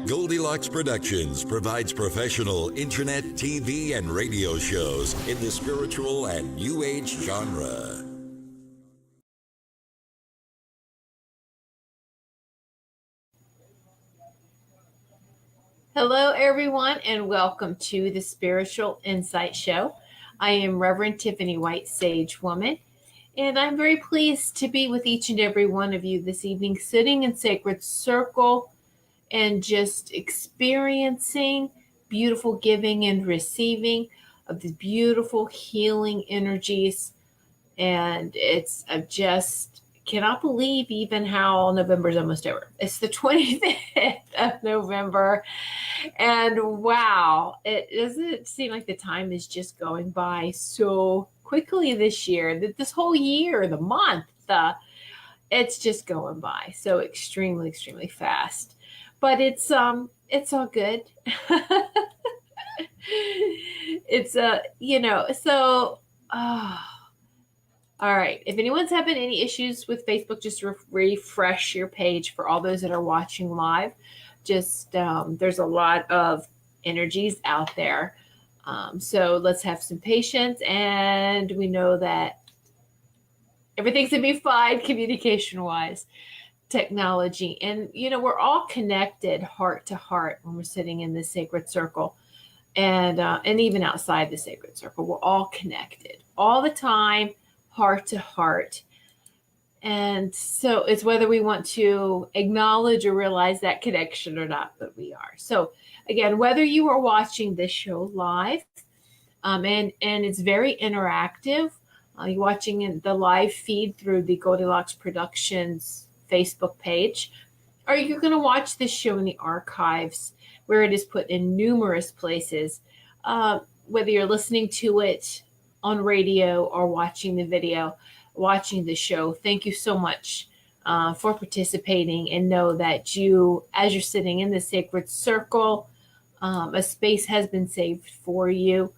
Goldylocks Productions provides professional internet, TV, and radio shows in the spiritual and New Age genre. Hello, everyone, and welcome to the Spiritual Insight Show. I am Reverend Tiffany White Sage Woman, and I'm very pleased to be with each and every one of you this evening, sitting in sacred circle and just experiencing beautiful giving and receiving of the beautiful healing energies. And I just cannot believe even how November is almost over. It's the 25th of November. And wow, it doesn't seem like the time is just going by so quickly this year, that this whole year, the month, it's just going by so extremely, extremely fast. But it's all good. It's all right. If anyone's having any issues with Facebook, just refresh your page for all those that are watching live. Just there's a lot of energies out there. So let's have some patience, and we know that everything's going to be fine communication-wise, technology. And, we're all connected heart to heart when we're sitting in this sacred circle. And even outside the sacred circle, we're all connected all the time, heart to heart. And so it's whether we want to acknowledge or realize that connection or not, but we are. So again, whether you are watching this show live, and it's very interactive, you're watching the live feed through the Goldylocks Productions Facebook page, or you're going to watch this show in the archives where it is put in numerous places, whether you're listening to it on radio or watching the video, watching the show. Thank you so much for participating, and know that you, as you're sitting in the sacred circle, a space has been saved for you,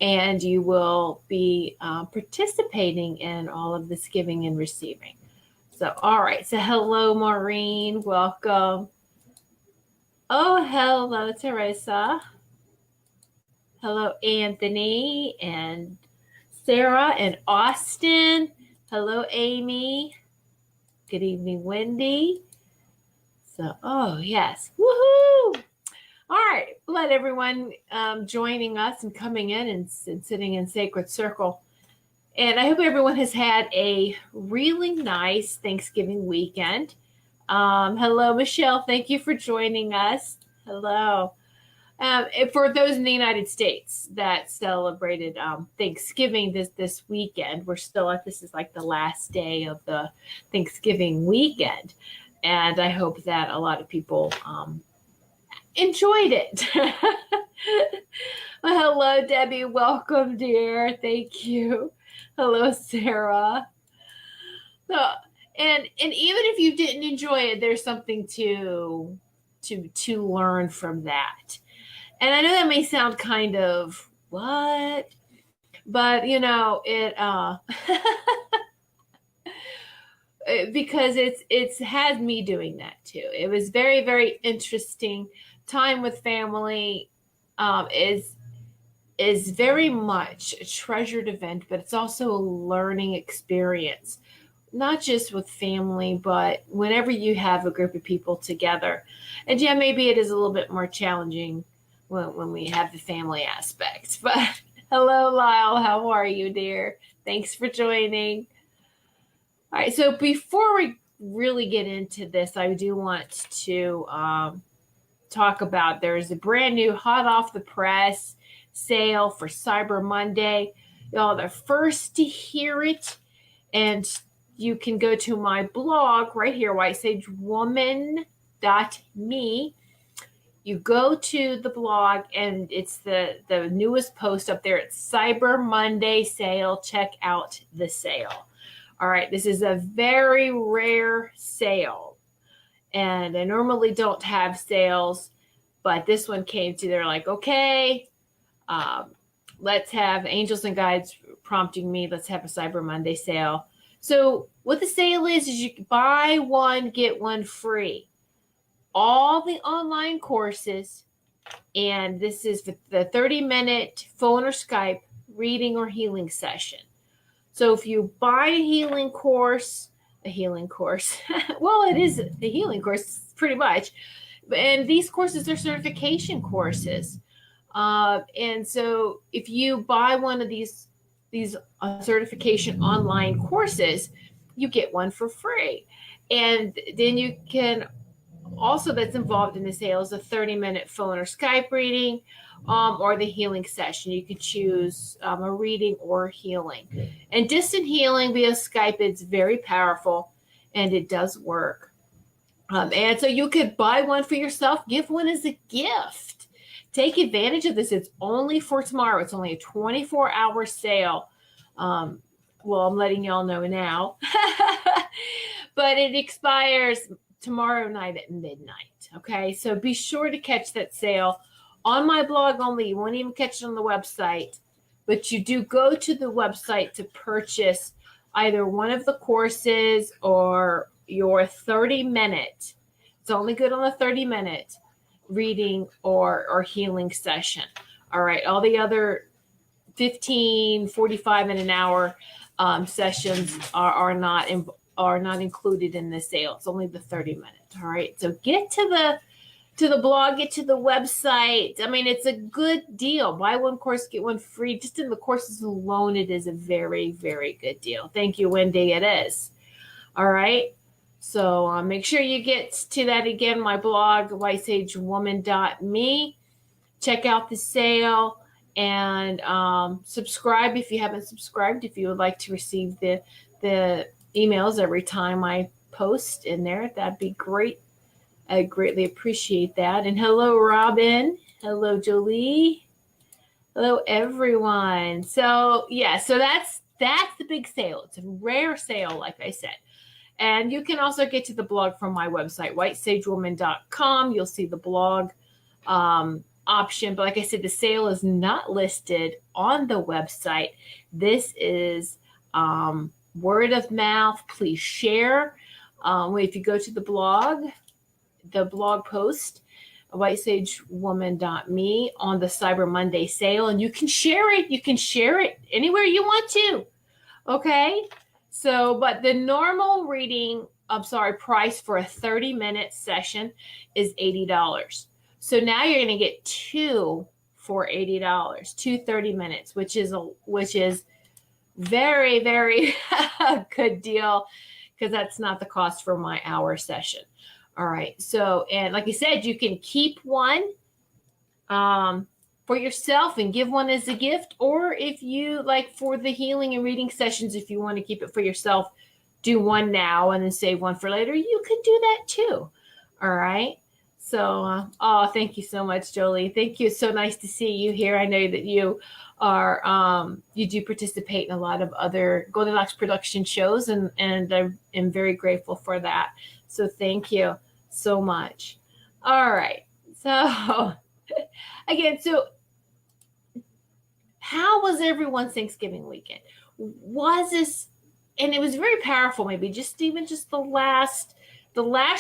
and you will be participating in all of this giving and receiving. So, all right. So, hello, Maureen. Welcome. Oh, hello, Teresa. Hello, Anthony and Sarah and Austin. Hello, Amy. Good evening, Wendy. So, oh, yes. Woohoo! All right. Let everyone joining us and coming in and sitting in sacred circle. And I hope everyone has had a really nice Thanksgiving weekend. Hello, Michelle. Thank you for joining us. Hello. For those in the United States that celebrated Thanksgiving this weekend, this is like the last day of the Thanksgiving weekend. And I hope that a lot of people enjoyed it. Well, hello, Debbie. Welcome, dear. Thank you. Hello, Sarah. So, and even if you didn't enjoy it, there's something to learn from that. And I know that may sound kind of what, but it because it's had me doing that too. It was very, very interesting. Time with family is very much a treasured event, but it's also a learning experience, not just with family, but whenever you have a group of people together. And yeah, maybe it is a little bit more challenging when we have the family aspect. But hello, Lyle. How are you, dear? Thanks for joining. All right. So before we really get into this, I do want to talk about, there's a brand new hot off the press sale for Cyber Monday. Y'all are the first to hear it. And you can go to my blog right here, whitesagewoman.me. You go to the blog, and it's the newest post up there. It's Cyber Monday sale. Check out the sale. All right. This is a very rare sale. And I normally don't have sales, but this one came to, they're like, okay, let's have angels and guides prompting me. Let's have a Cyber Monday sale. So what the sale is you buy one, get one free. all the online courses, and this is the 30-minute phone or Skype reading or healing session. So if you buy a healing course, well, it is a healing course pretty much, and these courses are certification courses. And so if you buy one of these certification online courses, you get one for free. And then you can also, that's involved in the sale, is a 30-minute phone or Skype reading, or the healing session. You can choose a reading or healing. And distant healing via Skype is very powerful, and it does work. And so you could buy one for yourself, give one as a gift. Take advantage of this. It's only for tomorrow. It's only a 24-hour sale. Well, I'm letting y'all know now. But it expires tomorrow night at midnight. Okay, so be sure to catch that sale on my blog only. You won't even catch it on the website, but you do go to the website to purchase either one of the courses or your 30-minute. It's only good on a 30-minute reading or healing session. All right, all the other 15, 45, and an hour sessions are not included in the sale. It's only the 30-minute. All right, so get to the blog, get to the website. I mean, it's a good deal. Buy one course, get one free. Just in the courses alone, it is a very, very good deal. Thank you, Wendy. It is. All right. So make sure you get to that again, my blog, whitesagewoman.me. Check out the sale and subscribe if you haven't subscribed, if you would like to receive the emails every time I post in there. That'd be great. I greatly appreciate that. And hello, Robin. Hello, Jolie. Hello, everyone. So yeah, so that's the big sale. It's a rare sale, like I said. And you can also get to the blog from my website, whitesagewoman.com. You'll see the blog option. But like I said, the sale is not listed on the website. This is word of mouth. Please share. If you go to the blog post, whitesagewoman.me, on the Cyber Monday sale, and you can share it. You can share it anywhere you want to. Okay. So, but the normal price for a 30-minute session is $80. So now you're going to get two for $80, 2 30 minutes, which is very, very good deal, because that's not the cost for my hour session. All right. So, and like I said, you can keep one for yourself and give one as a gift, or if you like for the healing and reading sessions, if you want to keep it for yourself, do one now and then save one for later. You could do that too. All right. So, thank you so much, Jolie. Thank you. So nice to see you here. I know that you are, you do participate in a lot of other Goldylocks production shows, and I am very grateful for that. So thank you so much. All right. So again, so how was everyone's Thanksgiving weekend? Was this, and it was very powerful, maybe just the last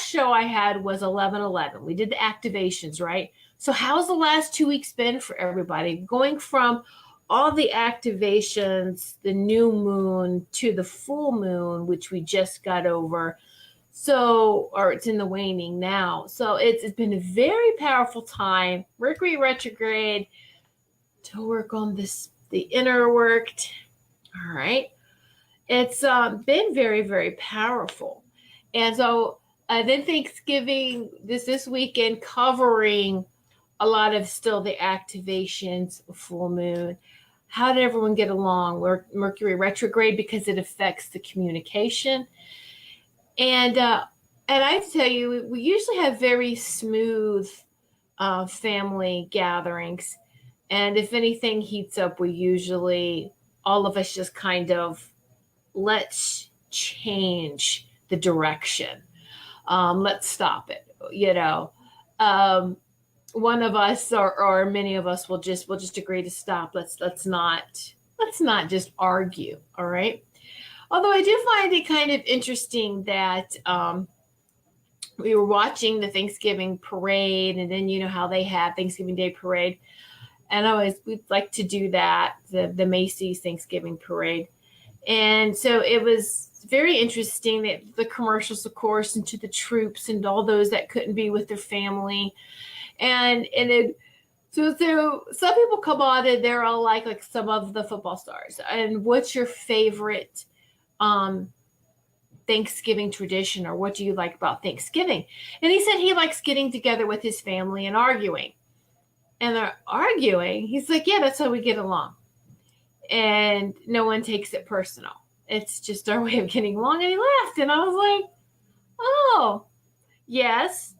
show I had was 11/11. We did the activations, right? So how's the last 2 weeks been for everybody? Going from all the activations, the new moon, to the full moon, which we just got over. So, or it's in the waning now. So it's been a very powerful time. Mercury retrograde to work on the inner worked. All right. It's been very, very powerful. And so then Thanksgiving, this weekend, covering a lot of still the activations, full moon. How did everyone get along? Mercury retrograde, because it affects the communication. And I have to tell you, we usually have very smooth family gatherings. And if anything heats up, we usually, all of us just kind of, let's change the direction. Let's stop it. One of us or many of us will just agree to stop. Let's not just argue. All right. Although I do find it kind of interesting that we were watching the Thanksgiving parade, and then you know how they have Thanksgiving Day parade. And we'd like to do that, the Macy's Thanksgiving parade. And so it was very interesting that the commercials, of course, and to the troops and all those that couldn't be with their family. And it, so some people come on and they're all like some of the football stars. And what's your favorite Thanksgiving tradition, or what do you like about Thanksgiving? And he said he likes getting together with his family and arguing. And they're arguing. He's like, yeah, that's how we get along. And no one takes it personal. It's just our way of getting along. And he laughed. And I was like, oh, yes,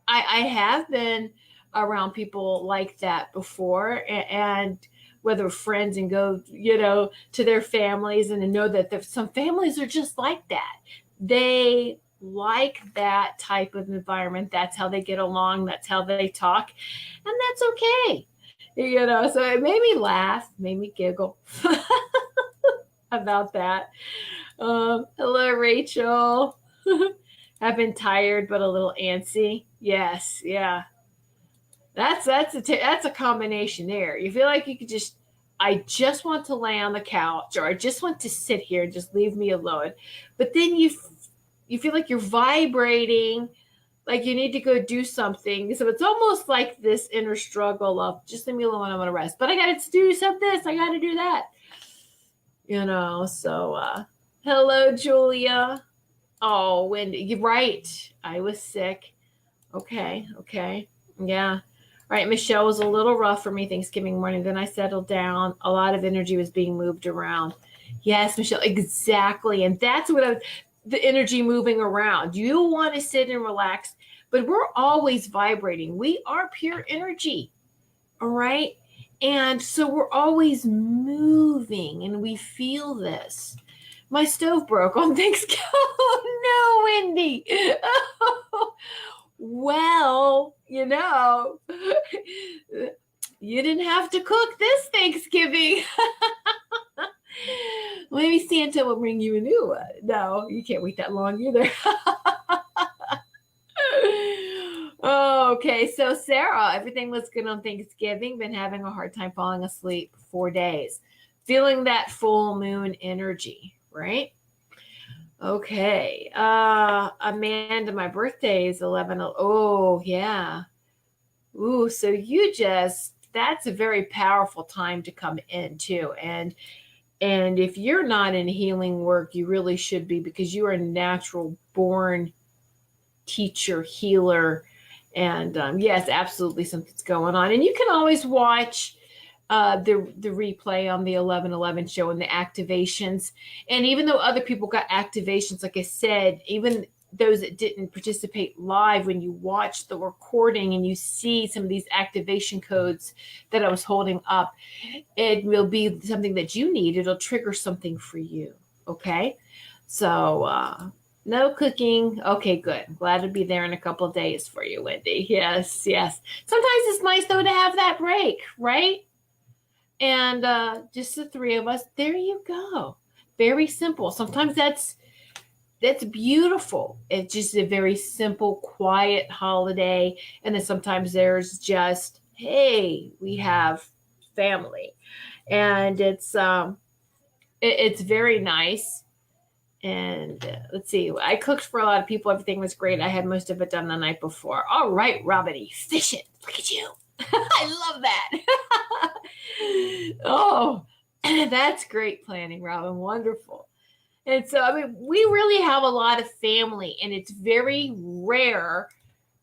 I have been around people like that before. And whether friends and go, to their families, and to know that some families are just like that. They like that type of environment. That's how they get along. That's how they talk. And that's okay. So it made me laugh, made me giggle about that. Hello, Rachel. I've been tired, but a little antsy. Yes. Yeah. That's a combination there. You feel like you could I just want to lay on the couch, or I just want to sit here and just leave me alone. But then you feel like you're vibrating, like you need to go do something. So it's almost like this inner struggle of just leave me alone, I want to rest. But I got to do some this, I got to do that. So hello, Julia. Oh, Wendy, you're right. I was sick. Okay. Yeah. All right, Michelle was a little rough for me Thanksgiving morning. Then I settled down. A lot of energy was being moved around. Yes, Michelle, exactly. And that's what the energy moving around. You want to sit and relax, but we're always vibrating. We are pure energy, all right? And so we're always moving, and we feel this. My stove broke on Thanksgiving. Oh, no, Wendy. Oh. Well, you didn't have to cook this Thanksgiving. Maybe Santa will bring you a new one. No, you can't wait that long either. Okay, so Sarah, everything was good on Thanksgiving. Been having a hard time falling asleep 4 days. Feeling that full moon energy, right? Okay. Amanda, my birthday is 11. Oh, yeah. Ooh, so that's a very powerful time to come in too. And if you're not in healing work, you really should be, because you are a natural born teacher, healer. And yes, absolutely something's going on. And you can always watch the replay on the 11/11 show and the activations. And even though other people got activations, like I said, even those that didn't participate live, when you watch the recording and you see some of these activation codes that I was holding up, it will be something that you need. It'll trigger something for you. Okay. So, no cooking. Okay, good. Glad to be there in a couple of days for you, Wendy. Yes. Sometimes it's nice though to have that break, right? And just the three of us. There you go. Very simple. Sometimes that's beautiful. It's just a very simple, quiet holiday. And then sometimes there's just, hey, we have family. And it's very nice. And let's see, I cooked for a lot of people. Everything was great. I had most of it done the night before. All right, Robin, efficient. Look at you. I love that. Oh, that's great planning, Robin. Wonderful. And so, we really have a lot of family, and it's very rare.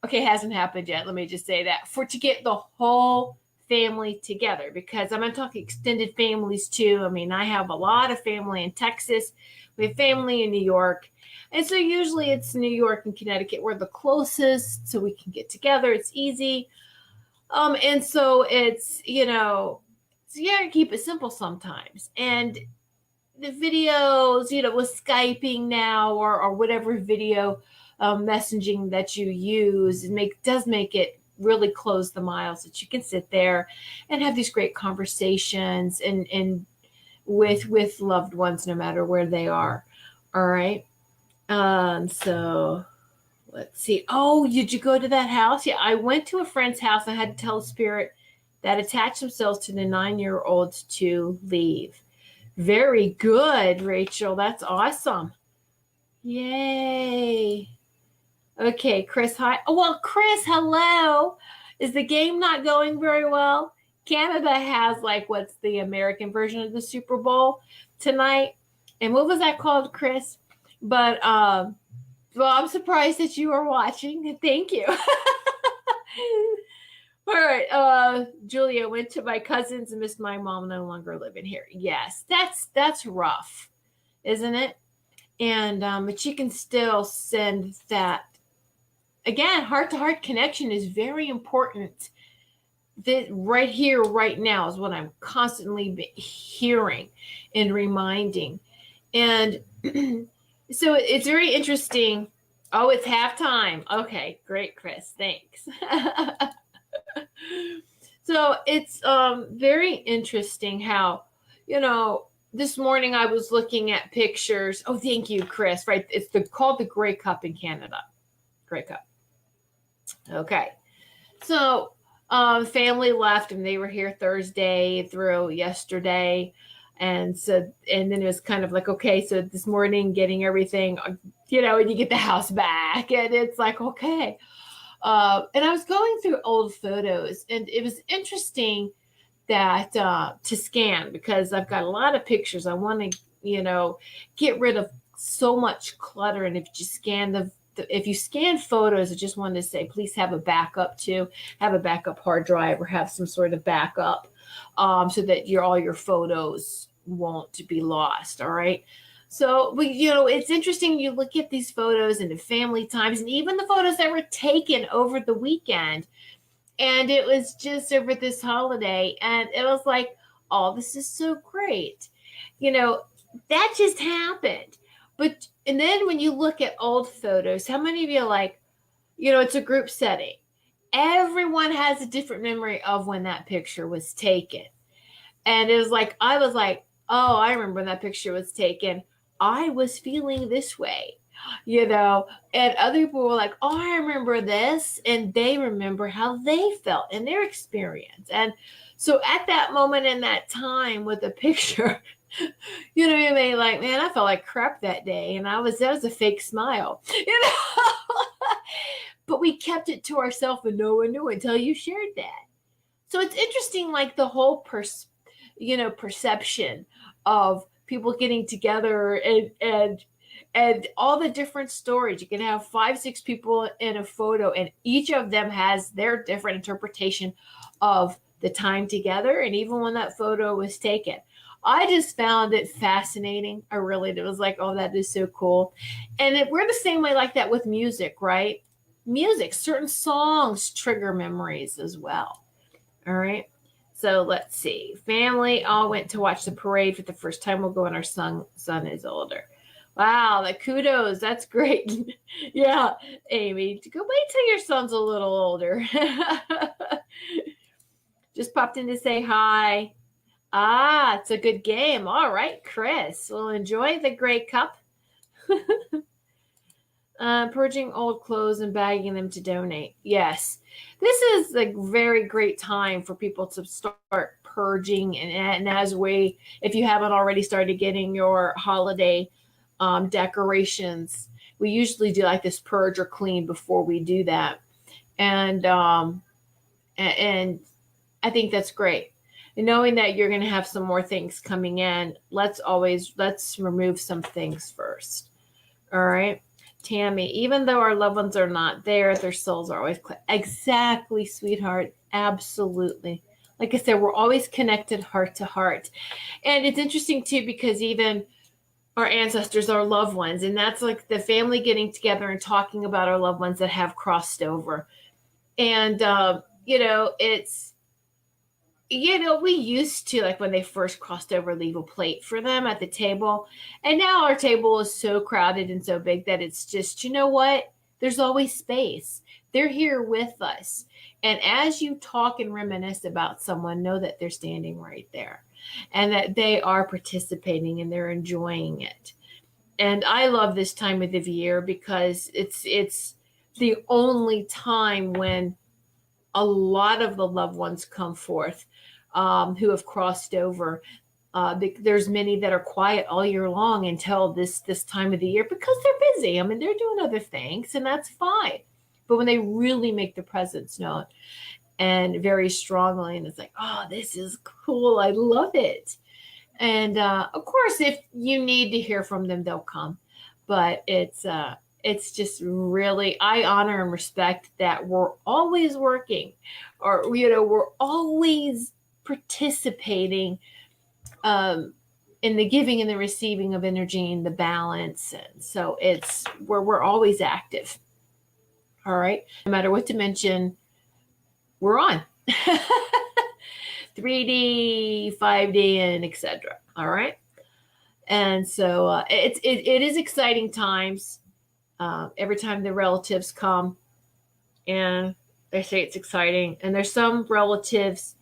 Okay, it hasn't happened yet. Let me just say that, to get the whole family together, because I'm going to talk extended families too. I have a lot of family in Texas. We have family in New York. And so usually it's New York and Connecticut. We're the closest, so we can get together. It's easy. And so it's, you gotta keep it simple sometimes. And the videos, with Skyping now or whatever video messaging that you use, does make it really close the miles that you can sit there and have these great conversations and with loved ones, no matter where they are. All right. So Let's see. Oh, did you go to that house? Yeah, I went to a friend's house. I had to tell the spirit that attached themselves to the 9-year-olds to leave. Very good, Rachel. That's awesome. Yay. Okay, Chris, hi. Oh, well, Chris, hello. Is the game not going very well? Canada has like what's the American version of the Super Bowl tonight. And what was that called, Chris? But well, I'm surprised that you are watching. Thank you. All right, Julia, went to my cousins and missed my mom, no longer living here. Yes, that's rough, isn't it? And but you can still send that. Again, heart-to-heart connection is very important. That right here, right now, is what I'm constantly hearing and reminding. And so it's very interesting. Oh, it's halftime. Okay, great, Chris. Thanks. So it's very interesting how, this morning I was looking at pictures. Oh, thank you, Chris. Right. It's called the Grey Cup in Canada. Grey Cup. Okay. So family left and they were here Thursday through yesterday. And then it was kind of like, okay, so this morning getting everything, and you get the house back and it's like, okay. And I was going through old photos and it was interesting that to scan because I've got a lot of pictures. I want to, get rid of so much clutter. And if you scan if you scan photos, I just wanted to say, please have a backup too. Have a backup hard drive or have some sort of backup so that all your photos won't be lost. All right. So, but it's interesting. You look at these photos and the family times and even the photos that were taken over the weekend. And it was just over this holiday. And it was like, oh, this is so great. That just happened. And then when you look at old photos, how many of you it's a group setting. Everyone has a different memory of when that picture was taken. And it was like, I was like, oh, I remember when that picture was taken. I was feeling this way, and other people were like, oh, I remember this. And they remember how they felt in their experience. And so at that moment in that time with the picture, you may like, man, I felt like crap that day. And that was a fake smile, but we kept it to ourselves and no one knew until you shared that. So it's interesting, like the whole perception of people getting together and all the different stories. You can have 5-6 people in a photo and each of them has their different interpretation of the time together. And even when that photo was taken, I just found it fascinating. I really did. It was like, oh, that is so cool. And we're the same way like that with music, right? Music, certain songs trigger memories as well. All right. So let's see. Family all went to watch the parade for the first time. We'll go when our son is older. Wow, the kudos. That's great. Yeah, Amy, go wait till your son's a little older. Just popped in to say hi. Ah, it's a good game. All right, Chris. Well, enjoy the Grey Cup. Purging old clothes and bagging them to donate. Yes. This is a very great time for people to start purging. And if you haven't already started getting your holiday decorations, we usually do like this purge or clean before we do that. And I think that's great. And knowing that you're going to have some more things coming in, let's remove some things first. All right. Tammy, even though our loved ones are not there, their souls are always exactly, sweetheart. Absolutely. Like I said, we're always connected heart to heart. And it's interesting too, because even our ancestors are loved ones. And that's like the family getting together and talking about our loved ones that have crossed over. And, we used to, like when they first crossed over, leave a plate for them at the table. And now our table is so crowded and so big that it's just, what? There's always space. They're here with us. And as you talk and reminisce about someone, know that they're standing right there and that they are participating and they're enjoying it. And I love this time of the year because it's the only time when a lot of the loved ones come forth who have crossed over. There's many that are quiet all year long until this time of the year because they're busy. I mean, they're doing other things, and that's fine. But when they really make their presence known and very strongly, and it's like, oh, this is cool. I love it. And of course, if you need to hear from them, they'll come. But it's just really, I honor and respect that we're always working, or we're always participating in the giving and the receiving of energy and the balance. And so it's where we're always active. All right. No matter what dimension we're on. 3D, 5D, and etc. All right. And so it is exciting times. Every time the relatives come and they say it's exciting. And there's some relatives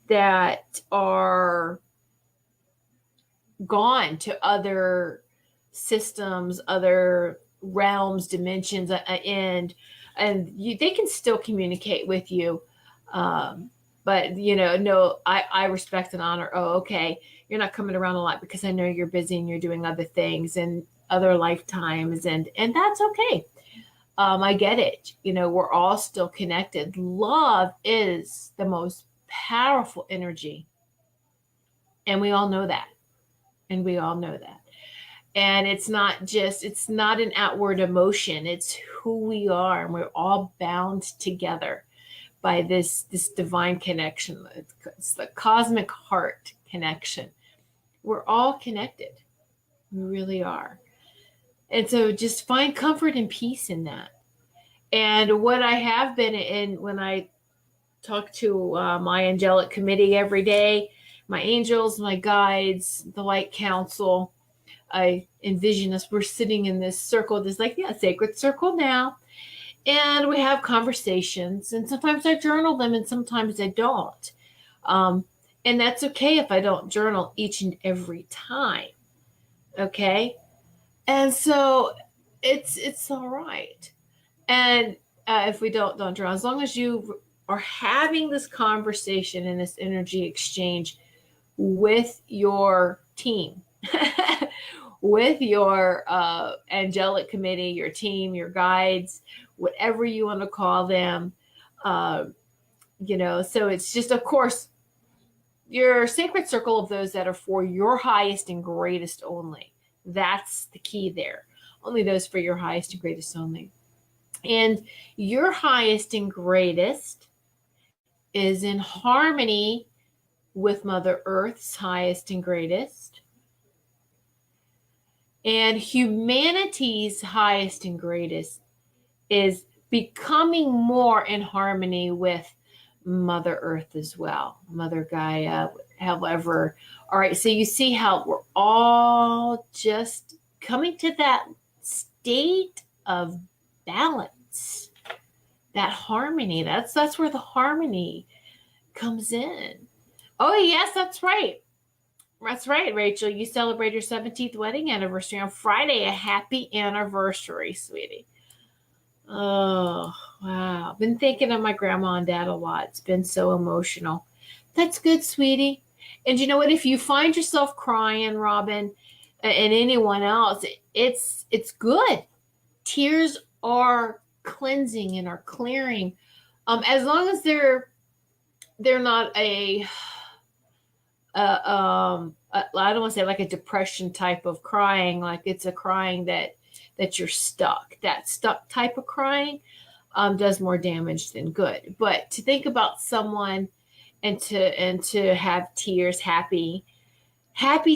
that are gone to other systems, other realms, dimensions, and they can still communicate with you. But no, I respect and honor. Oh, okay, you're not coming around a lot because I know you're busy and you're doing other things and other lifetimes, and that's okay. I get it. We're all still connected. Love is the most powerful energy, and we all know that. And it's not an outward emotion. It's who we are. And we're all bound together by this divine connection. It's the cosmic heart connection. We're all connected. We really are. And so just find comfort and peace in that. And what I have been in when I talk to my angelic committee every day, my angels, my guides, the light council, I envision us, we're sitting in this circle, this sacred circle now. And we have conversations, and sometimes I journal them and sometimes I don't. And that's okay if I don't journal each and every time. Okay. And so it's all right. And if we don't journal, as long as you are having this conversation and this energy exchange with your team, with your angelic committee, your team, your guides, whatever you want to call them, so it's just, of course, your sacred circle of those that are for your highest and greatest only. That's the key there. Only those for your highest and greatest only. And your highest and greatest is in harmony with Mother Earth's highest and greatest. And humanity's highest and greatest is becoming more in harmony with Mother Earth as well, Mother Gaia, however. All right, so you see how we're all just coming to that state of balance, that harmony. That's where the harmony comes in. Oh, yes, that's right. That's right, Rachel. You celebrate your 17th wedding anniversary on Friday. A happy anniversary, sweetie. Oh, wow. I've been thinking of my grandma and dad a lot. It's been so emotional. That's good, sweetie. And you know what? If you find yourself crying, Robin, and anyone else, it's good. Tears are cleansing and are clearing. As long as they're not I don't want to say like a depression type of crying, like it's a crying that you're stuck. That stuck type of crying does more damage than good. But to think about someone and to have tears, happy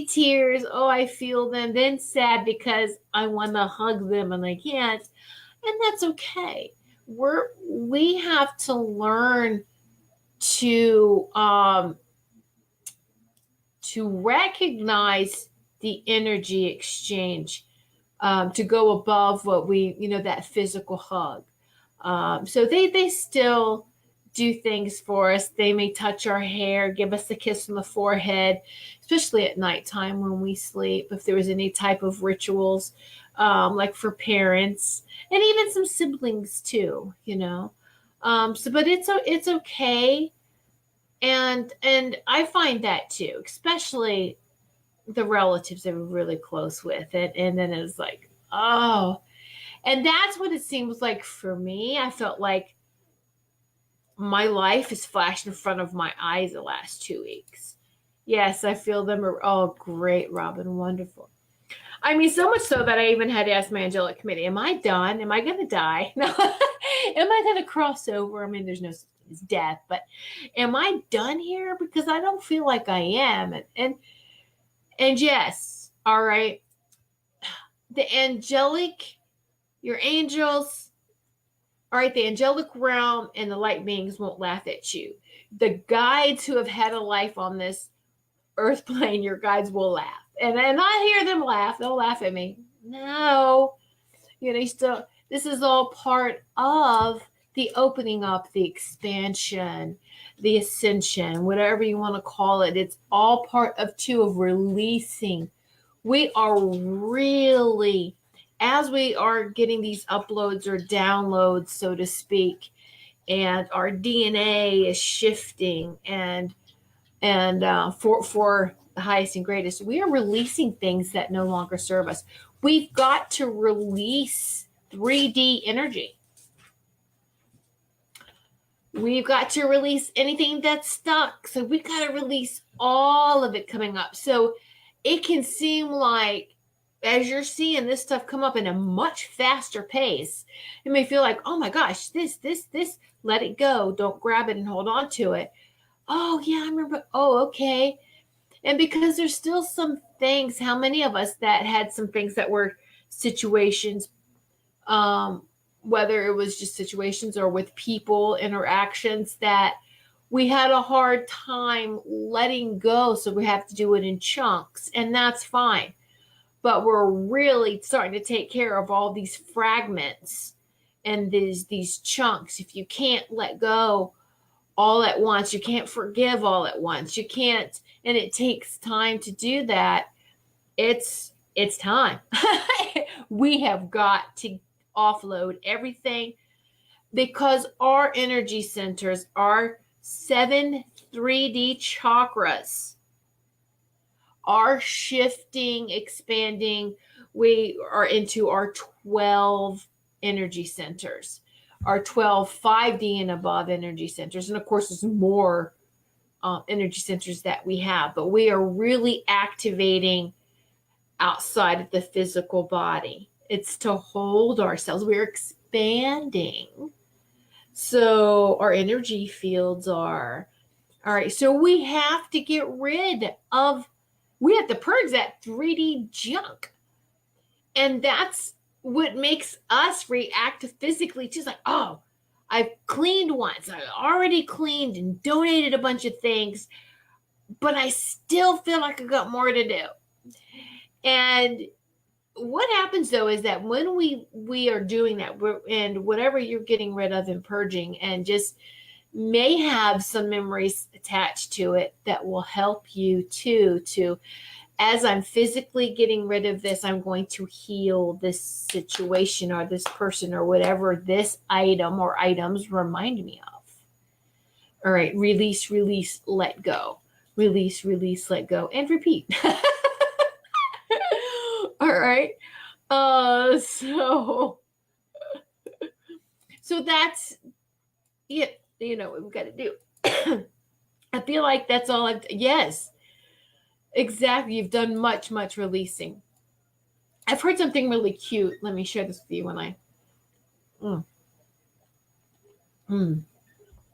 tears, oh, I feel them, then sad because I want to hug them and I can't, and that's okay. We have to learn to recognize the energy exchange, to go above what that physical hug. So they still do things for us. They may touch our hair, give us a kiss on the forehead, especially at nighttime when we sleep. If there was any type of rituals, like for parents and even some siblings too, but it's okay. And I find that too, especially the relatives that we're really close with it. And then it's like, oh, and that's what it seems like for me. I felt like my life is flashed in front of my eyes the last 2 weeks. Yes, I feel them. Oh, great, Robin. Wonderful. I mean, so much so that I even had to ask my angelic committee, am I done? Am I going to die? No. Am I going to cross over? I mean, there's no such thing as death, but am I done here? Because I don't feel like I am. And yes, all right. The angelic, your angels, all right, the angelic realm and the light beings won't laugh at you. The guides who have had a life on this earth plane, your guides will laugh. And I hear them laugh. They'll laugh at me. No. This is all part of the opening up, the expansion, the ascension, whatever you want to call it. It's all part of releasing. We are really, as we are getting these uploads or downloads, so to speak, and our DNA is shifting and for the highest and greatest, we are releasing things that no longer serve us. We've got to release 3D energy. We've got to release anything that's stuck. So we've got to release all of it coming up. So it can seem like, as you're seeing this stuff come up in a much faster pace, it may feel like, oh my gosh, this, let it go. Don't grab it and hold on to it. Oh, yeah, I remember. Oh, okay. And because there's still some things, how many of us that had some things that were situations, whether it was just situations or with people, interactions that we had a hard time letting go. So we have to do it in chunks, and that's fine. But we're really starting to take care of all these fragments and these chunks. If you can't let go all at once, you can't forgive all at once, you can't, and it takes time to do that. It's time. We have got to offload everything, because our energy centers, our 7 3D chakras, are shifting, expanding. We are into our 12 energy centers, our 12 5D and above energy centers. And of course, there's more energy centers that we have, but we are really activating outside of the physical body. It's to hold ourselves. We're expanding. So our energy fields are, all right. So we have to get rid of, we have to purge that 3D junk. And that's what makes us react physically to, like, oh, I've cleaned once. I already cleaned and donated a bunch of things, but I still feel like I got more to do. And what happens though is that when we are doing that, and whatever you're getting rid of and purging, and just may have some memories attached to it that will help you to, as I'm physically getting rid of this, I'm going to heal this situation or this person or whatever this item or items remind me of. All right, release, release, let go. Release, release, let go, and repeat. All right. So that's it. You know what we've got to do. I feel like that's all yes, exactly. You've done much, much releasing. I've heard something really cute. Let me share this with you when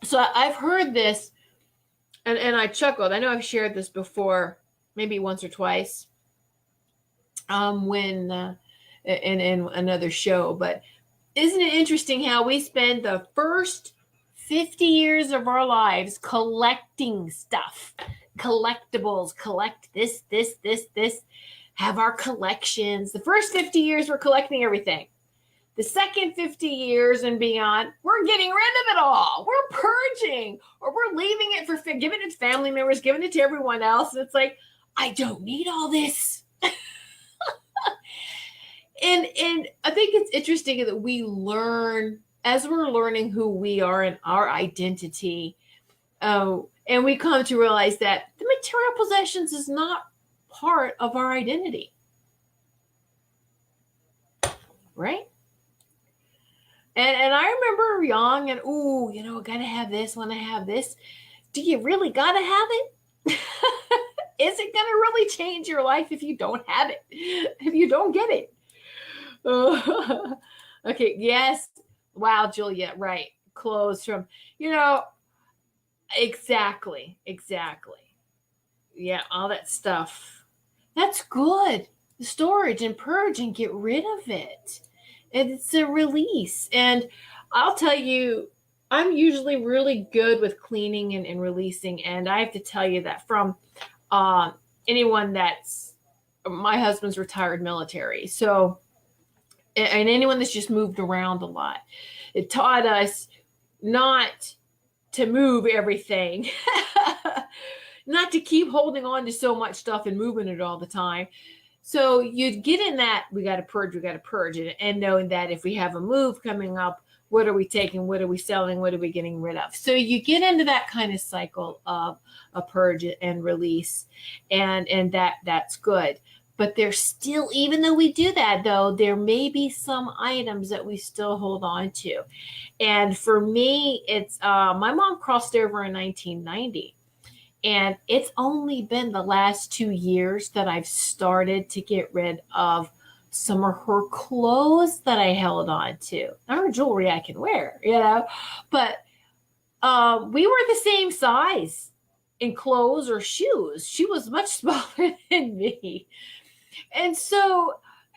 So I've heard this and I chuckled. I know I've shared this before, maybe once or twice. When in another show, but isn't it interesting how we spend the first 50 years of our lives collecting stuff, collectibles, collect this, have our collections. The first 50 years we're collecting everything. The second 50 years and beyond, we're getting rid of it all. We're purging, or we're leaving it for giving it to family members, giving it to everyone else. And it's like, I don't need all this. And I think it's interesting that we learn as we're learning who we are and our identity. And we come to realize that the material possessions is not part of our identity, right? And I remember young and, ooh, you know, gotta have this when I have this. Do you really gotta have it? Is it gonna really change your life if you don't have it? If you don't get it? Okay, yes. Wow, Julia, right. Clothes from, you know, exactly. Yeah, all that stuff. That's good. The storage and purge and get rid of it. It's a release. And I'll tell you, I'm usually really good with cleaning and releasing. And I have to tell you that from anyone that's my husband's retired military. So, and anyone that's just moved around a lot, it taught us not to move everything, not to keep holding on to so much stuff and moving it all the time. So you get in that, we got to purge it, and knowing that if we have a move coming up, what are we taking? What are we selling? What are we getting rid of? So you get into that kind of cycle of a purge and release, and that's good. But there's still, even though we do that, though, there may be some items that we still hold on to. And for me, it's my mom crossed over in 1990. And it's only been the last 2 years that I've started to get rid of some of her clothes that I held on to. Not her jewelry I can wear, you know, but we were the same size in clothes or shoes. She was much smaller than me. And so,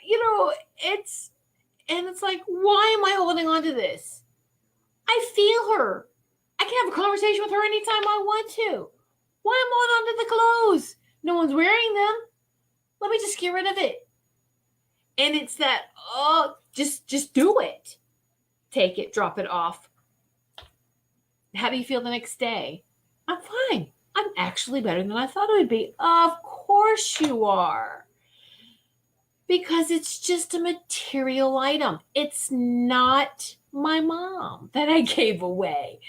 you know, it's like, why am I holding on to this? I feel her. I can have a conversation with her anytime I want to. Why am I holding on to the clothes? No one's wearing them. Let me just get rid of it. And it's that, oh, just do it. Take it, drop it off. How do you feel the next day? I'm fine. I'm actually better than I thought I would be. Of course you are. Because it's just a material item. It's not my mom that I gave away.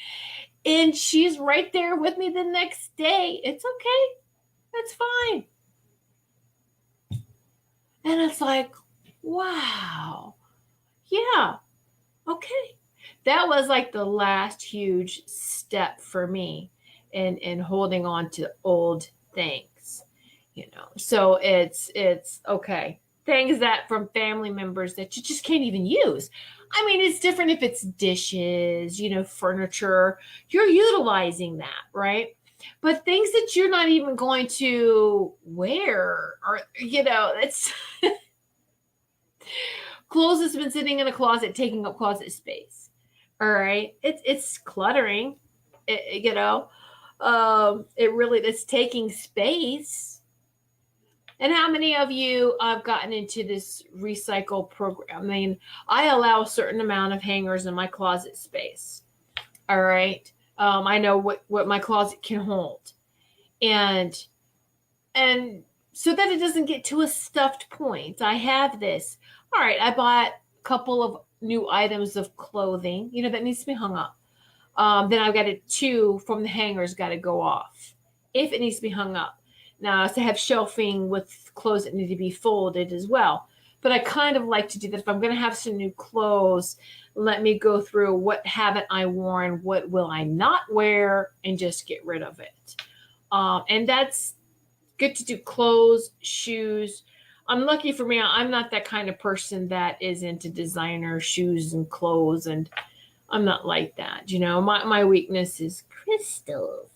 And she's right there with me the next day. It's okay. That's fine. And it's like, wow. Yeah. Okay. That was like the last huge step for me in holding on to old things, you know. So it's okay. Things that from family members that you just can't even use. I mean, it's different if it's dishes, you know, furniture. You're utilizing that, right? But things that you're not even going to wear, or, you know, it's clothes that's been sitting in a closet, taking up closet space. All right, it's cluttering. You know, it's taking space. And how many of you have gotten into this recycle program? I mean, I allow a certain amount of hangers in my closet space. All right. I know what my closet can hold. And so that it doesn't get to a stuffed point. I have this. All right. I bought a couple of new items of clothing, you know, that needs to be hung up. Then I've got two from the hangers got to go off if it needs to be hung up. Now, I also have shelving with clothes that need to be folded as well. But I kind of like to do that. If I'm going to have some new clothes, let me go through what haven't I worn, what will I not wear, and just get rid of it. And that's good to do. Clothes, shoes. I'm lucky for me. I'm not that kind of person that is into designer shoes and clothes, and I'm not like that. You know, my weakness is crystals.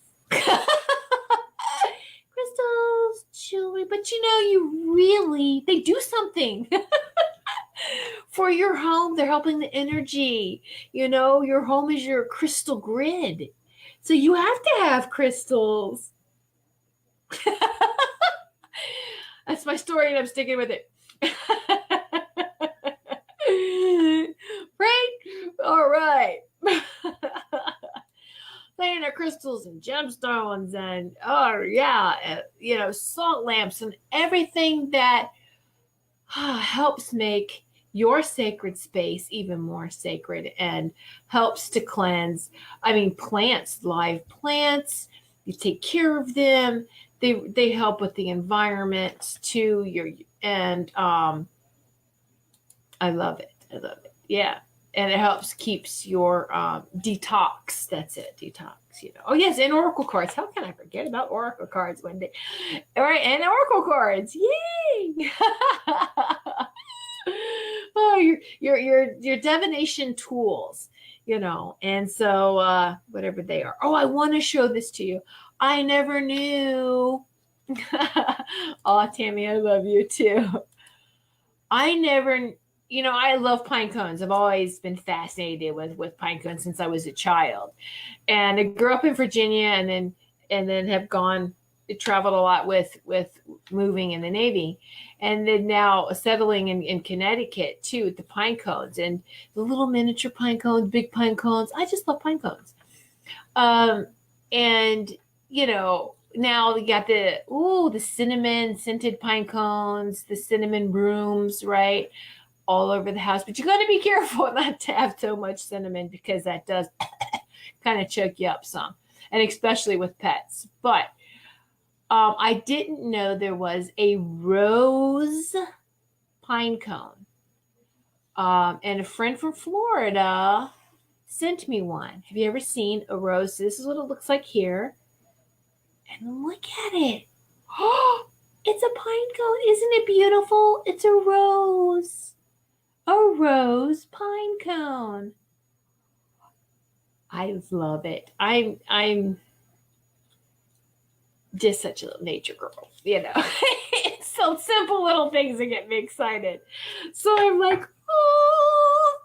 Crystals, jewelry, but you know, they do something for your home. They're helping the energy. You know, your home is your crystal grid. So you have to have crystals. That's my story, and I'm sticking with it. Right? All right. Laying their crystals and gemstones and, you know, salt lamps and everything that helps make your sacred space even more sacred and helps to cleanse. I mean, plants, live plants, you take care of them. They help with the environment too. And I love it. I love it. Yeah. And it helps keeps your detox. That's it. Detox, Oh, yes. And Oracle cards. How can I forget about Oracle cards one day? All right. And Oracle cards. Yay. Oh, your divination tools, and so whatever they are. Oh, I want to show this to you. I never knew. Oh, Tammy, I love you too. I never, I love pine cones. I've always been fascinated with pine cones since I was a child. And I grew up in Virginia and then have traveled a lot with moving in the Navy. And then now settling in Connecticut too, with the pine cones and the little miniature pine cones, big pine cones. I just love pine cones. And, now we got the cinnamon scented pine cones, the cinnamon brooms, right? All over the house. But you got to be careful not to have so much cinnamon because that does kind of choke you up some. And especially with pets. But I didn't know there was a rose pine cone. And a friend from Florida sent me one. Have you ever seen a rose? So this is what it looks like here. And look at it. Oh, it's a pine cone. Isn't it beautiful? It's a rose. A rose pine cone. I love it. I'm just such a nature girl, It's so simple little things that get me excited. So I'm like, oh,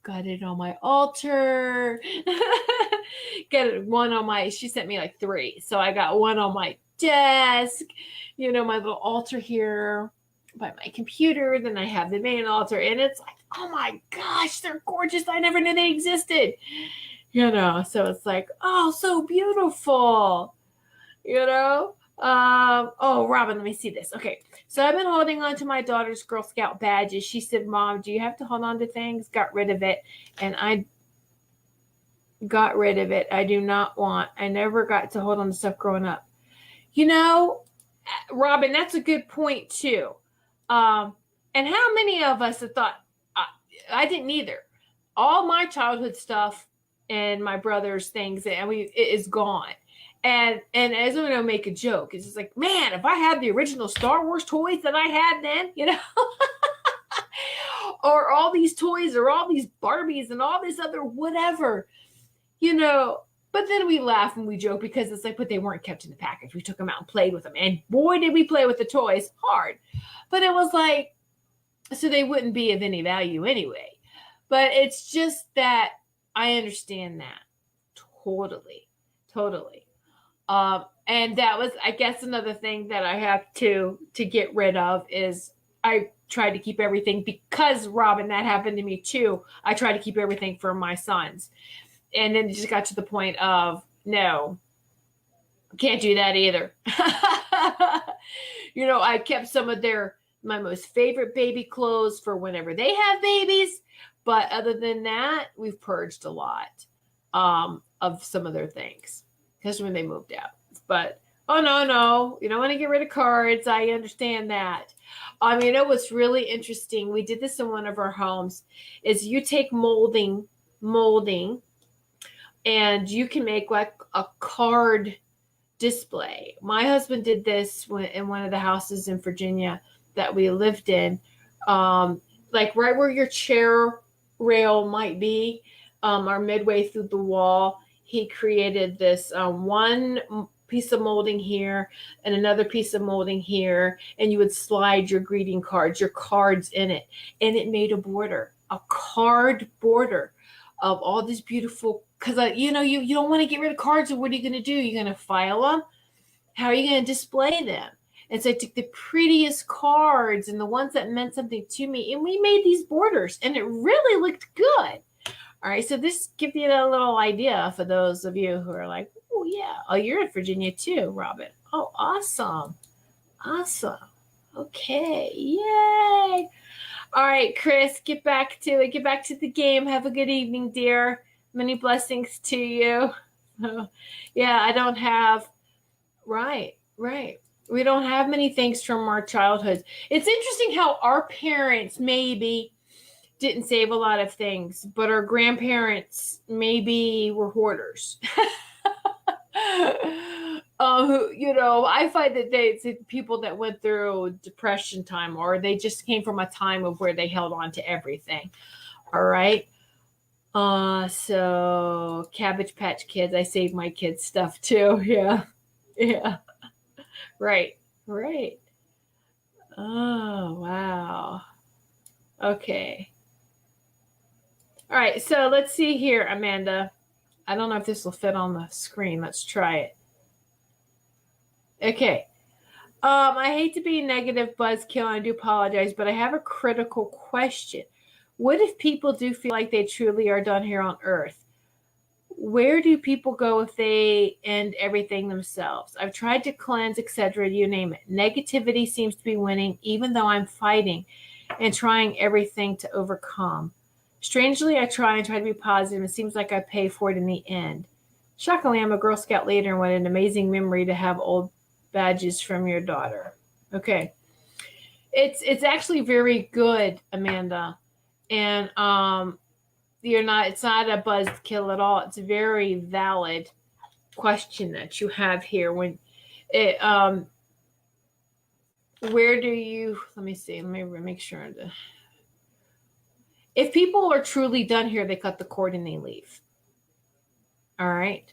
got it on my altar. Got one on she sent me like 3. So I got one on my desk, my little altar here by my computer. Then I have the main altar and it's like, oh my gosh, they're gorgeous. I never knew they existed, so it's like, oh, so beautiful. Oh, Robin, let me see this. Okay. So I've been holding on to my daughter's Girl Scout badges. She said, Mom, do you have to hold on to things? Got rid of it. And I got rid of it. I never got to hold on to stuff growing up. Robin, that's a good point too. And how many of us have thought, I didn't either. All my childhood stuff and my brother's things, it is gone. And as I'm going to make a joke, it's just like, man, if I had the original Star Wars toys that I had then, or all these toys or all these Barbies and all this other whatever, but then we laugh and we joke because it's like, but they weren't kept in the package. We took them out and played with them. And boy, did we play with the toys hard. But it was like, so they wouldn't be of any value anyway. But it's just that I understand that totally. And that was, I guess, another thing that I have to get rid of is I try to keep everything because, Robin, that happened to me too. I try to keep everything for my sons. And then it just got to the point of, no, can't do that either. I kept some of my most favorite baby clothes for whenever they have babies. But other than that, we've purged a lot of some of their things. Especially when they moved out. But, oh, no, you don't want to get rid of cards. I understand that. I mean, it was really interesting. We did this in one of our homes, is you take molding, and you can make like a card display. My husband did this in one of the houses in Virginia that we lived in, like right where your chair rail might be, or midway through the wall. He created this one piece of molding here and another piece of molding here, and you would slide your greeting cards, your cards in it, and it made a card border of all this beautiful, because you don't want to get rid of cards, so what are you going to do? You're going to file them? How are you going to display them? And so I took the prettiest cards and the ones that meant something to me, and we made these borders, and it really looked good. All right, so this gives you a little idea for those of you who are like, oh, yeah. Oh, you're in Virginia too, Robin. Oh, awesome. Okay, yay. All right, Chris, get back to it. Get back to the game. Have a good evening, dear. Many blessings to you. Yeah, I don't have. Right. We don't have many things from our childhoods. It's interesting how our parents maybe didn't save a lot of things, but our grandparents maybe were hoarders. I find that it's people that went through depression time, or they just came from a time of where they held on to everything. All right. So Cabbage Patch Kids, I saved my kids' stuff too. Yeah. Right. Oh, wow. Okay. All right. So let's see here, Amanda. I don't know if this will fit on the screen. Let's try it. Okay. I hate to be a negative buzzkill, and I do apologize, but I have a critical question. What if people do feel like they truly are done here on Earth? Where do people go if they end everything themselves? I've tried to cleanse, etc., you name it. Negativity seems to be winning, even though I'm fighting and trying everything to overcome. Strangely, I try to be positive. It seems like I pay for it in the end. Shockingly, I'm a Girl Scout leader, and what an amazing memory to have old badges from your daughter. Okay. It's actually very good, Amanda. And it's not a buzzkill at all. It's a very valid question that you have here. When it where do you, let me see, let me make sure. If people are truly done here, they cut the cord and they leave. All right.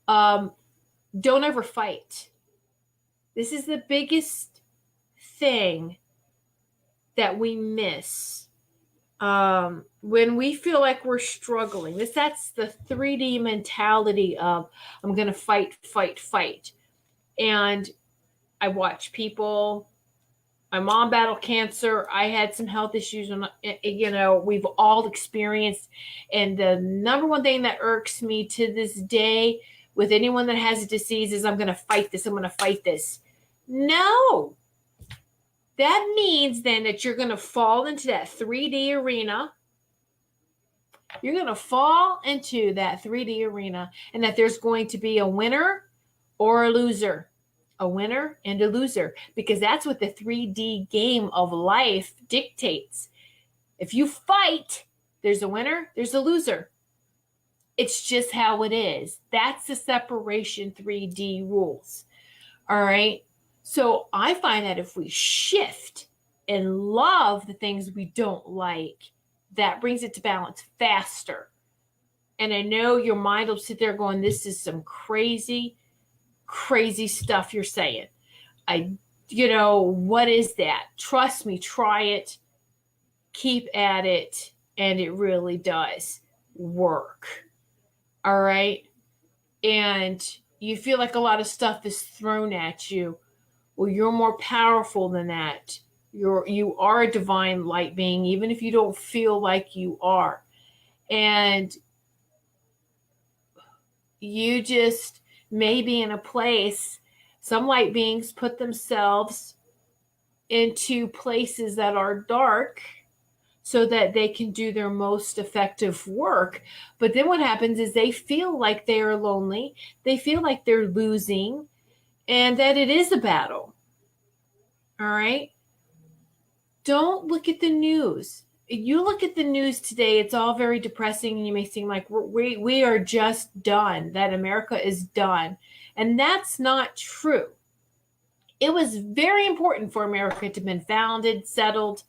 Don't ever fight. This is the biggest thing that we miss. When we feel like we're struggling, that's the 3D mentality of I'm going to fight. And I watch people. My mom battled cancer. I had some health issues, and we've all experienced. And the number one thing that irks me to this day with anyone that has a disease is I'm going to fight this. I'm going to fight this. No. That means then that you're going to fall into that 3D arena. You're going to fall into that 3D arena, and that there's going to be a winner or a loser. A winner and a loser, because that's what the 3D game of life dictates. If you fight, there's a winner, there's a loser. It's just how it is. That's the separation 3D rules. All right. So I find that if we shift and love the things we don't like, that brings it to balance faster. And I know your mind will sit there going, this is some crazy stuff you're saying. What is that? Trust me, try it, keep at it, and it really does work. All right. And you feel like a lot of stuff is thrown at you. Well, you're more powerful than that. You are a divine light being, even if you don't feel like you are. And you just may be in a place, some light beings put themselves into places that are dark so that they can do their most effective work. But then what happens is they feel like they are lonely. They feel like they're losing, and that it is a battle. All right? Don't look at the news. You look at the news today, it's all very depressing, and you may seem like we are just done, that America is done. And that's not true. It was very important for America to have been founded, settled,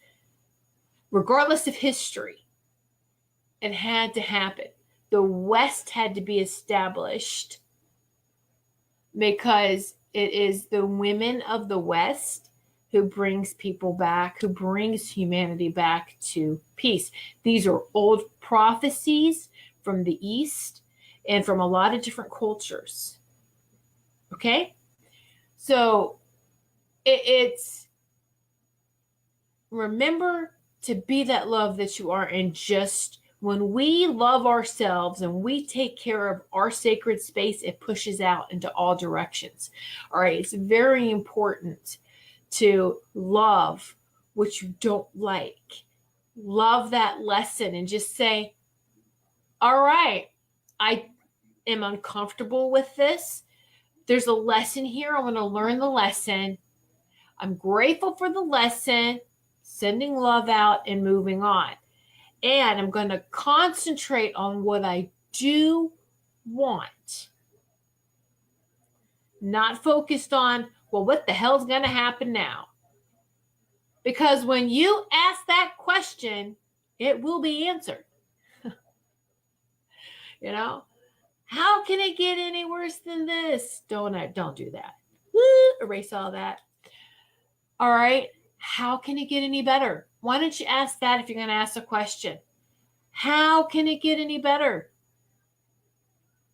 regardless of history. It had to happen. The West had to be established because it is the women of the West who brings people back, who brings humanity back to peace. These are old prophecies from the East and from a lot of different cultures. Okay? So it's remember to be that love that you are, and just when we love ourselves and we take care of our sacred space, it pushes out into all directions. All right? It's very important to love what you don't like love that lesson and just say, all right, I am uncomfortable with this. There's a lesson here. I want to learn the lesson. I'm grateful for the lesson, sending love out and moving on. And I'm going to concentrate on what I do want. Not focused on, well, what the hell's going to happen now? Because when you ask that question, it will be answered. You know, how can it get any worse than this? Don't do that. Erase all that. All right. How can it get any better? Why don't you ask that if you're going to ask a question? How can it get any better?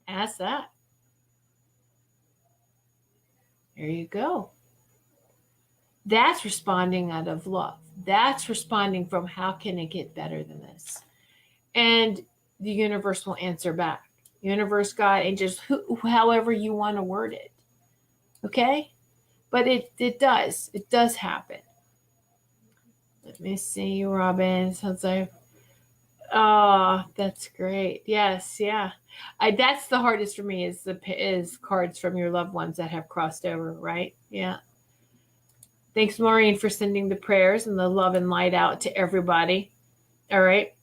Ask that. There you go. That's responding out of love. That's responding from how can it get better than this? And the universe will answer back. Universe, God, and just however you want to word it. Okay? But it does. It does happen. Let me see, Robin. Sounds like, oh, that's great. Yes, yeah. That's the hardest for me is cards from your loved ones that have crossed over, right? Yeah. Thanks, Maureen, for sending the prayers and the love and light out to everybody. All right.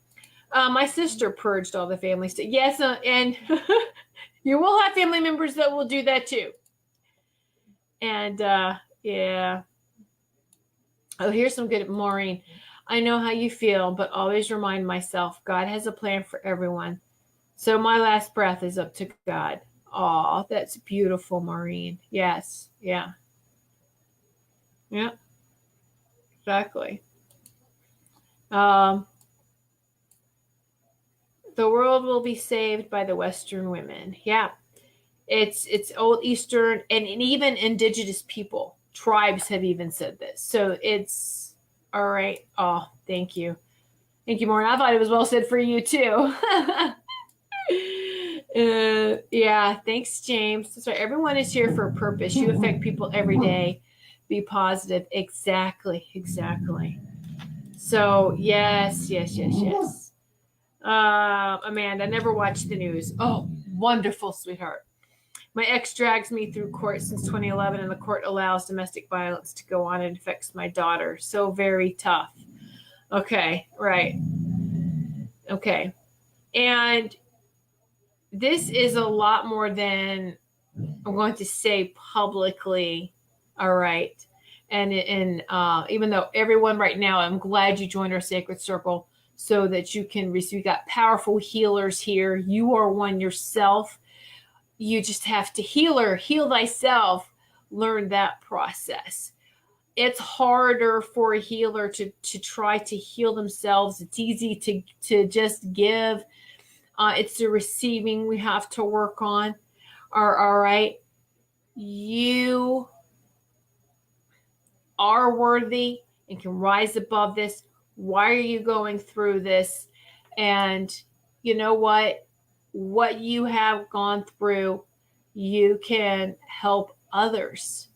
My sister purged all the families. Yes, and you will have family members that will do that too. And yeah. Oh, here's some good, Maureen. I know how you feel, but always remind myself, God has a plan for everyone. So my last breath is up to God. Oh, that's beautiful, Maureen. Yes. Yeah. Yeah. Exactly. The world will be saved by the Western women. Yeah. It's old Eastern and even indigenous people. Tribes have even said this. So it's all right. Oh, thank you. Thank you, Maureen. I thought it was well said for you too. Yeah. Thanks, James. That's right. Everyone is here for a purpose. You affect people every day. Be positive. Exactly. So yes. Amanda, I never watched the news. Oh, wonderful, sweetheart. My ex drags me through court since 2011, and the court allows domestic violence to go on and affects my daughter. So very tough. Okay, right. Okay. And this is a lot more than I'm going to say publicly. All right. And even though everyone right now, I'm glad you joined our sacred circle so that you can receive. We got powerful healers here. You are one yourself. You just have to heal thyself, learn that process. It's harder for a healer to try to heal themselves. It's easy to just give. It's the receiving we have to work on. All right. You are worthy and can rise above this. Why are you going through this? And you know what? What you have gone through, you can help others,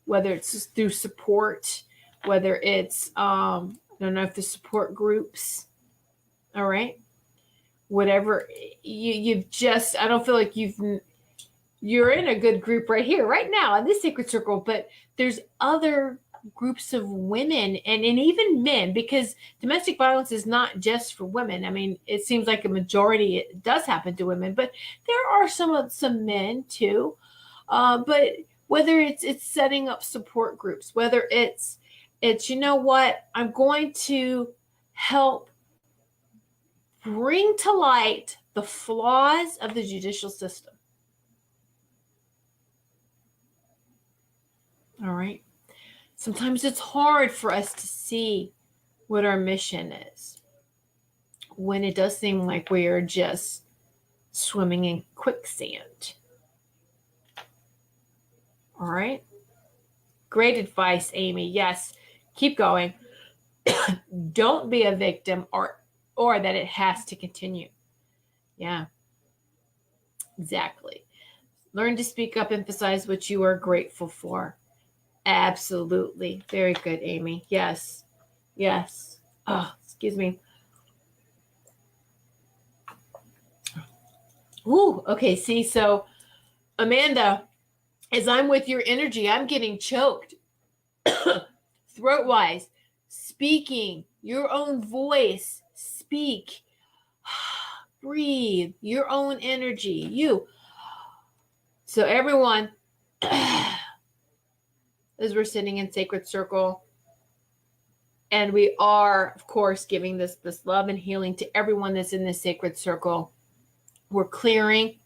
whether it's through support, whether it's, I don't know if the support groups, all right? Whatever, you've just, I don't feel like you're in a good group right here, right now in this sacred circle, but there's other groups of women and even men, because domestic violence is not just for women. I mean, it seems like a majority it does happen to women, but there are some men too. But whether it's setting up support groups, whether it's you know what, I'm going to help bring to light the flaws of the judicial system. All right. Sometimes it's hard for us to see what our mission is when it does seem like we are just swimming in quicksand. All right. Great advice, Amy. Yes. Keep going. Don't be a victim or that it has to continue. Yeah. Exactly. Learn to speak up, emphasize what you are grateful for. Absolutely. Very good, Amy. Yes. Oh, Excuse me. Ooh, okay, see, so Amanda, as I'm with your energy, I'm getting choked. Throat-wise, speaking, your own voice, speak. Breathe, your own energy, you. So everyone, as we're sitting in sacred circle, and we are, of course, giving this love and healing to everyone that's in this sacred circle. We're clearing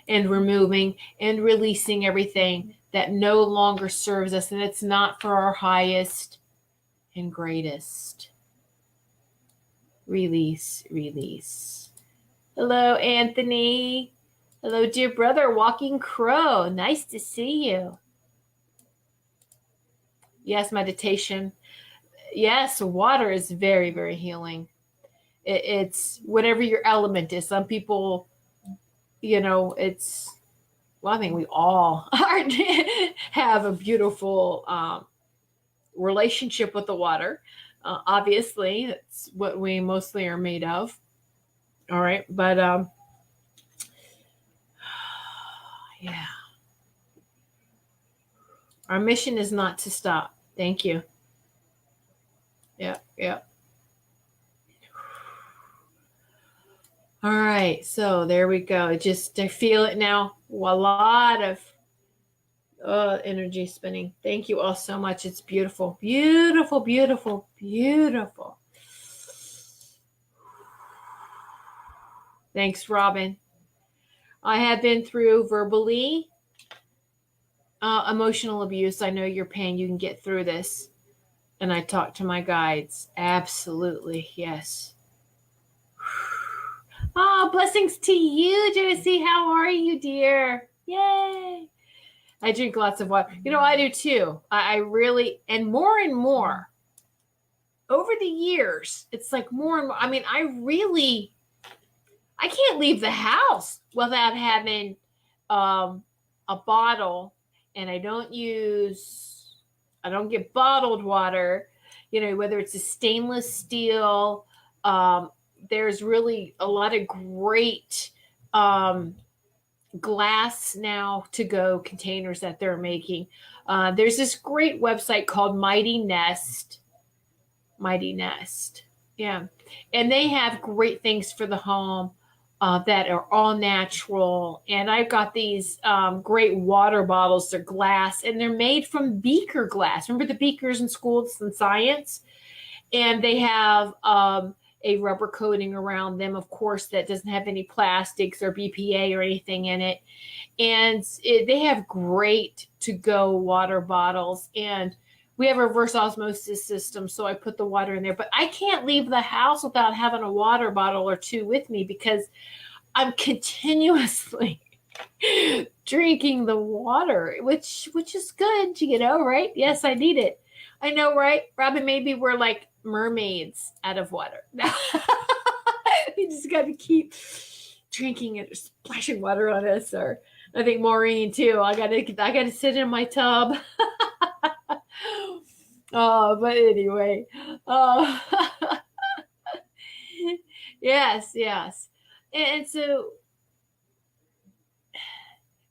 and removing and releasing everything that no longer serves us, and it's not for our highest and greatest. Release, release. Hello, Anthony. Hello, dear brother, Walking Crow. Nice to see you. Yes, meditation. Yes, water is very, very healing. It's whatever your element is. Some people, it's, well, I think we all have a beautiful relationship with the water. Obviously, it's what we mostly are made of. All right, but yeah. Our mission is not to stop. Thank you. Yeah, yeah. All right, so there we go. I feel it now. A lot of energy spinning. Thank you all so much. It's beautiful, beautiful, beautiful, beautiful. Thanks, Robin. I have been through verbally emotional abuse. I know your pain. You can get through this. And I talk to my guides. Absolutely, yes. Oh, blessings to you, Josie. How are you, dear? Yay. I drink lots of water. I do too. I really, and more over the years, it's like more and more. I mean, I can't leave the house without having a bottle, and I don't get bottled water, whether it's a stainless steel. There's really a lot of great glass now to go containers that they're making. There's this great website called Mighty Nest. Yeah. And they have great things for the home that are all natural. And I've got these great water bottles. They're glass, and they're made from beaker glass. Remember the beakers in schools and science? And they have a rubber coating around them, of course, that doesn't have any plastics or BPA or anything in it. And they have great to-go water bottles. And we have a reverse osmosis system, so I put the water in there. But I can't leave the house without having a water bottle or two with me, because I'm continuously drinking the water, which is good, right? Yes, I need it. I know, right? Robin, maybe we're like mermaids out of water. You just got to keep drinking it or splashing water on us. Or I think Maureen too. I got to sit in my tub. Oh, but anyway, yes. And so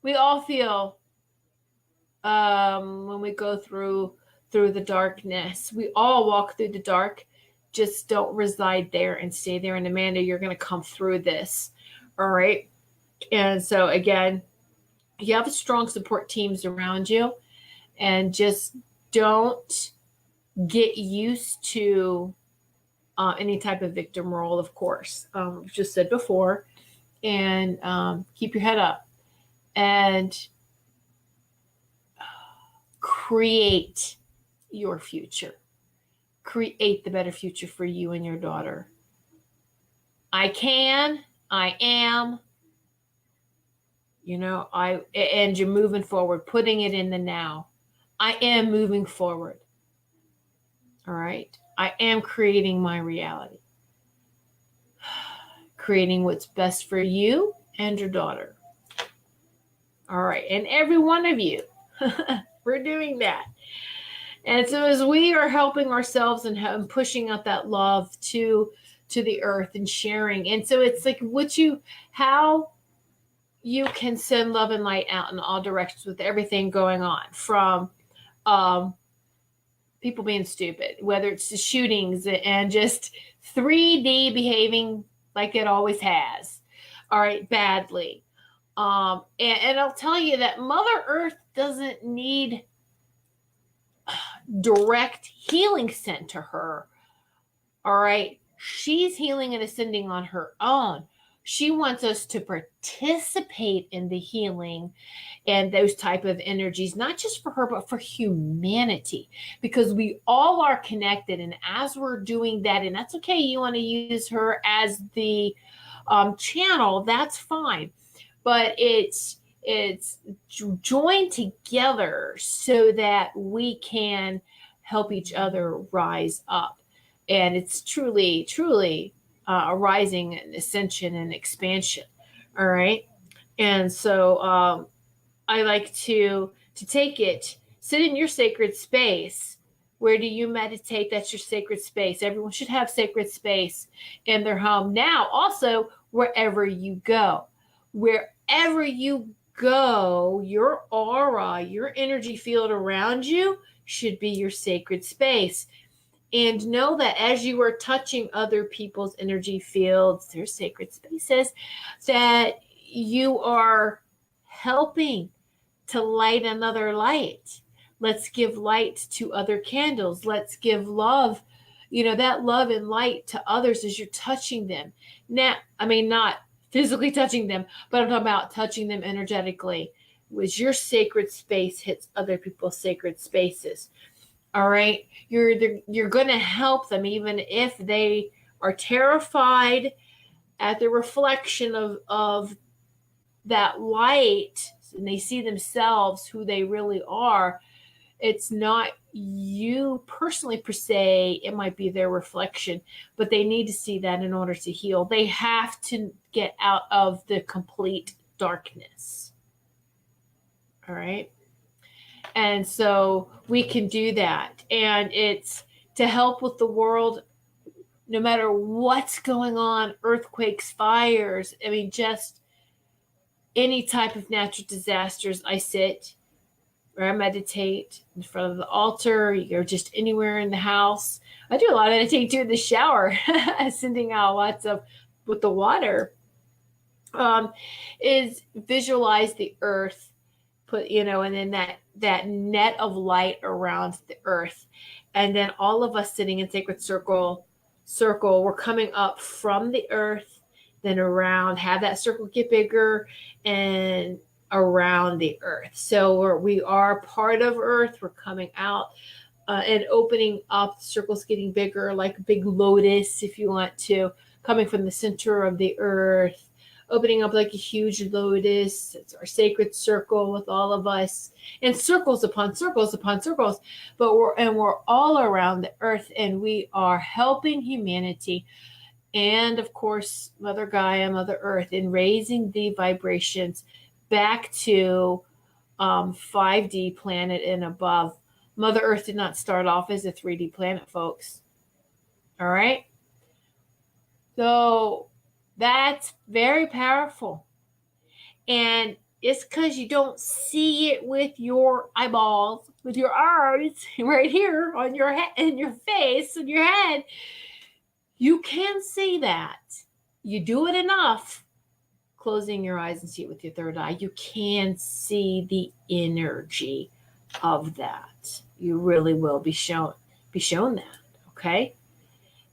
we all feel when we go through the darkness, we all walk through the dark. Just don't reside there and stay there. And Amanda, you're going to come through this. All right. And so again, you have strong support teams around you, and just don't get used to any type of victim role, of course. Just said before, and keep your head up and create your future. Create the better future for you and your daughter. I am, and you're moving forward, putting it in the now. I am moving forward. All right. I am creating my reality. Creating what's best for you and your daughter. All right. And every one of you, we're doing that. And so as we are helping ourselves and pushing out that love to the earth and sharing. And so it's like how you can send love and light out in all directions with everything going on, from people being stupid, whether it's the shootings and just 3D behaving like it always has, all right, badly. And I'll tell you that Mother Earth doesn't need direct healing sent to her. All right. She's healing and ascending on her own. She wants us to participate in the healing and those type of energies, not just for her, but for humanity, because we all are connected. And as we're doing that, and that's okay, you want to use her as the channel, that's fine. But it's joined together so that we can help each other rise up. And it's truly, truly a rising and ascension and expansion. All right. And so I like to take it, sit in your sacred space. Where do you meditate? That's your sacred space. Everyone should have sacred space in their home. Now, also, wherever you go. Wherever you go, your aura, your energy field around you should be your sacred space. And know that as you are touching other people's energy fields, their sacred spaces, that you are helping to light another light. Let's give light to other candles. Let's give love, that love and light to others as you're touching them. Now, I mean, not physically touching them, but I'm talking about touching them energetically. As your sacred space hits other people's sacred spaces. All right. You're going to help them even if they are terrified at the reflection of that light, and they see themselves who they really are. It's not you personally per se. It might be their reflection, but they need to see that in order to heal. They have to get out of the complete darkness. All right. And so we can do that. And it's to help with the world, no matter what's going on, earthquakes, fires, I mean, just any type of natural disasters. I sit or I meditate in front of the altar, or just anywhere in the house. I do a lot of meditating too in the shower, sending out lots of with the water, is visualize the earth, and then that net of light around the earth. And then all of us sitting in sacred circle, we're coming up from the earth, then around, have that circle get bigger and around the earth. So we are part of earth. We're coming out and opening up. The circle's getting bigger, like a big lotus, if you want to, coming from the center of the earth, opening up like a huge lotus. It's our sacred circle with all of us, and circles upon circles upon circles. But we're all around the earth, and we are helping humanity, and of course, Mother Gaia, Mother Earth, in raising the vibrations back to 5D planet and above. Mother Earth did not start off as a 3D planet, folks. All right. So that's very powerful. And it's because you don't see it with your eyeballs, with your eyes, right here on your head, in your face, in your head. You can see that. You do it enough, closing your eyes and see it with your third eye. You can see the energy of that. You really will be shown that. Okay.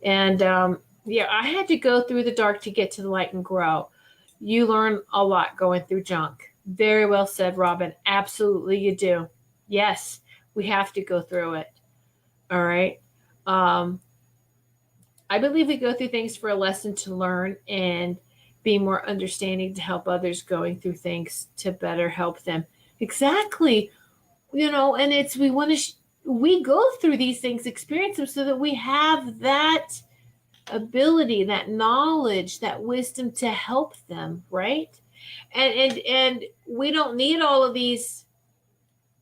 And I had to go through the dark to get to the light and grow. You learn a lot going through junk. Very well said, Robin. Absolutely, you do. Yes, we have to go through it. All right. I believe we go through things for a lesson to learn and be more understanding to help others going through things to better help them. Exactly. And it's, we go through these things, experience them so that we have that ability, that knowledge, that wisdom to help them, right? And we don't need all of these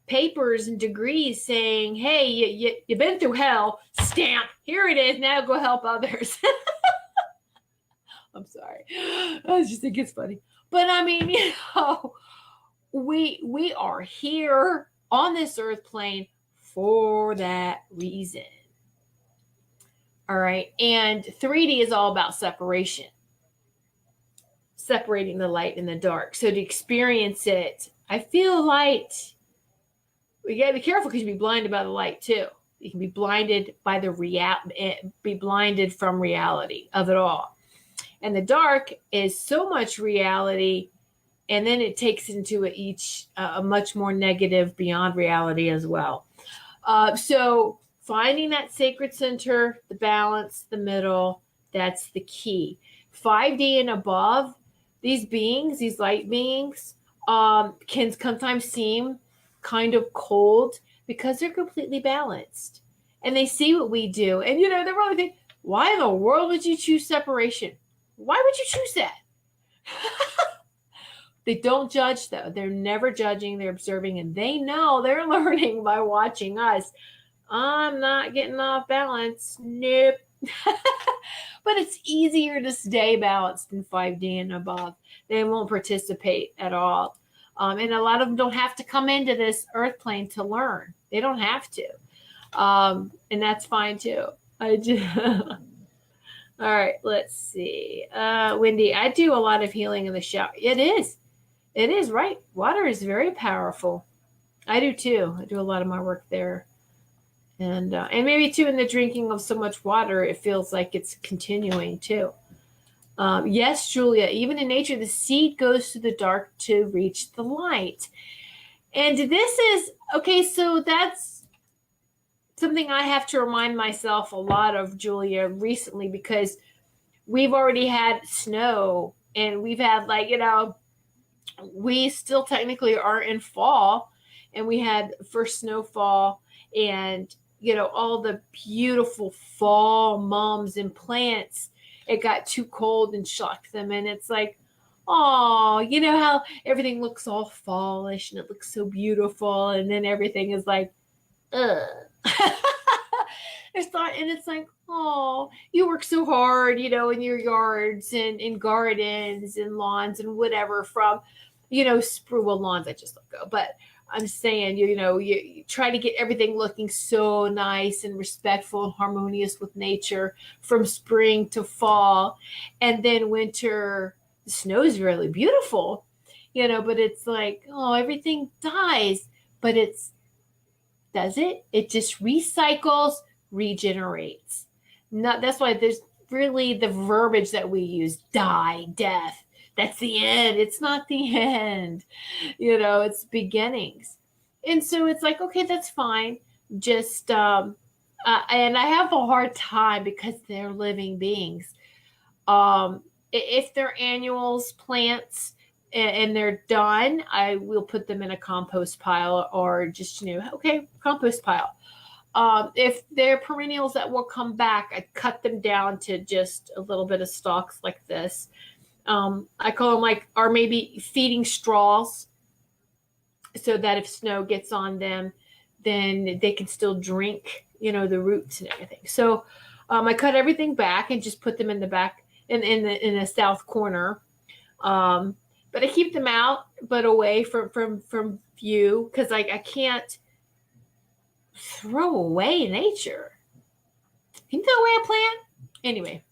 papers and degrees saying, hey, you've been through hell, stamp, here it is, now go help others. I'm sorry. I just think it's funny. But I mean, we are here on this earth plane for that reason. All right. And 3D is all about separation, separating the light and the dark. So to experience it, I feel light. We got to be careful because you can be blinded by the light too. You can be blinded by be blinded from reality of it all. And the dark is so much reality, and then it takes into a much more negative beyond reality as well. So finding that sacred center, the balance, the middle, that's the key. 5D and above, these beings, these light beings, can sometimes seem kind of cold because they're completely balanced. And they see what we do. And, they're probably thinking, why in the world would you choose separation? Why would you choose that? They don't judge, though. They're never judging. They're observing, and they know they're learning by watching us. I'm not getting off balance. Nope. But it's easier to stay balanced in 5D and above. They won't participate at all. And a lot of them don't have to come into this earth plane to learn. They don't have to. And that's fine, too. All right, let's see. Wendy, I do a lot of healing in the shower. It is, right? Water is very powerful. I do too. I do a lot of my work there. And maybe too in the drinking of so much water, it feels like it's continuing too. Yes, Julia, even in nature, the seed goes to the dark to reach the light. And this is, okay, so that's something I have to remind myself a lot of, Julia, recently, because we've already had snow and we've had we still technically are in fall, and we had first snowfall and, all the beautiful fall mums and plants. It got too cold and shocked them. And it's like, oh, how everything looks all fallish and it looks so beautiful. And then everything is like, ugh. It's like, oh, you work so hard, in your yards and in gardens and lawns and whatever from, lawns, I just let go. But I'm saying, you try to get everything looking so nice and respectful and harmonious with nature from spring to fall. And then winter, the snow is really beautiful, but it's like, oh, everything dies. But does it? It just recycles, regenerates. That's why there's really the verbiage that we use, die, death. That's the end. It's not the end. It's beginnings. And so it's like, okay, that's fine. Just, and I have a hard time because they're living beings. If they're annuals, plants, and they're done, I will put them in a compost pile or just, okay, compost pile. If they're perennials that will come back, I cut them down to just a little bit of stalks like this. I call them or maybe feeding straws so that if snow gets on them, then they can still drink, the roots and everything. So I cut everything back and just put them in the back in the south corner. But I keep them out, but away from view, because I can't throw away nature. Can you throw away a plant? Anyway.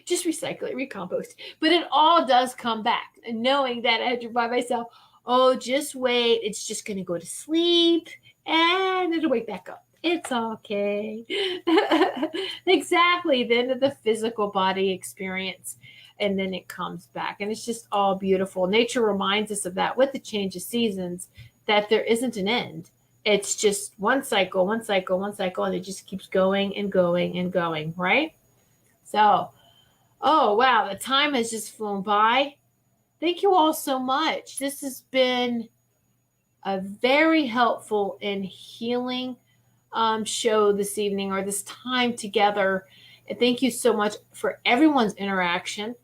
Just recycle it, recompost. But it all does come back. And knowing that I had to remind myself, oh, just wait. It's just going to go to sleep and it'll wake back up. It's okay. Exactly. The end of the physical body experience. And then it comes back. And it's just all beautiful. Nature reminds us of that with the change of seasons, that there isn't an end. It's just one cycle, and it just keeps going and going and going, right? So, oh, wow, the time has just flown by. Thank you all so much. This has been a very helpful and healing show this evening, or this time together. And thank you so much for everyone's interaction.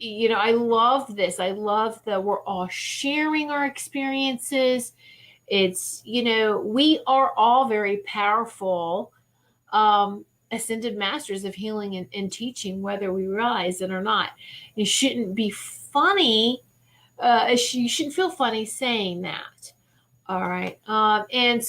I love this. I love that we're all sharing our experiences. It's, we are all very powerful, ascended masters of healing and teaching, whether we realize it or not. It shouldn't be funny. You shouldn't feel funny saying that. All right. And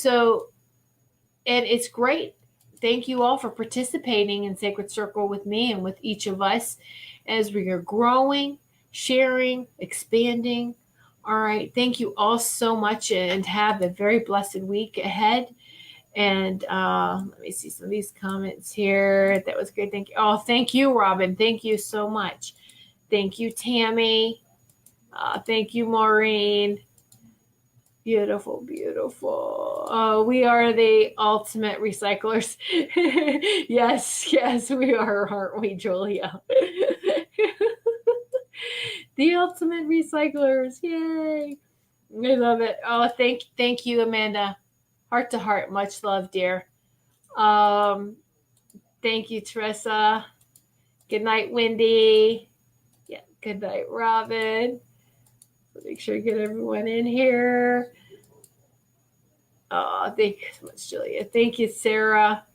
it's great. Thank you all for participating in Sacred Circle with me and with each of us as we are growing, sharing, expanding. All right. Thank you all so much, and have a very blessed week ahead. And let me see some of these comments here. That was great. Thank you. Oh, thank you, Robin. Thank you so much. Thank you, Tammy. Thank you, Maureen. Beautiful, beautiful. We are the ultimate recyclers. Yes, we are, aren't we, Julia? The ultimate recyclers. Yay. I love it. Oh, thank you, Amanda. Heart to heart. Much love, dear. Thank you, Teresa. Good night, Wendy. Yeah, good night, Robin. Make sure I get everyone in here. Thank you so much, Julia. Thank you, Sarah.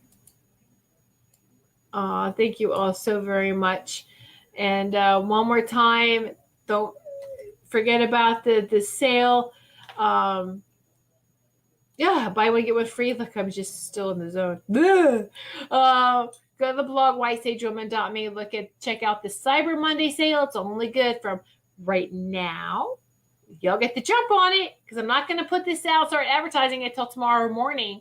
Thank you all so very much. And one more time, don't forget about the sale. Yeah, buy one, get one free. Look, I'm just still in the zone. Go to the blog, whitesagewoman.me. Check out the Cyber Monday sale. It's only good from right now. Y'all get the jump on it, because I'm not going to put this out, start advertising it till tomorrow morning.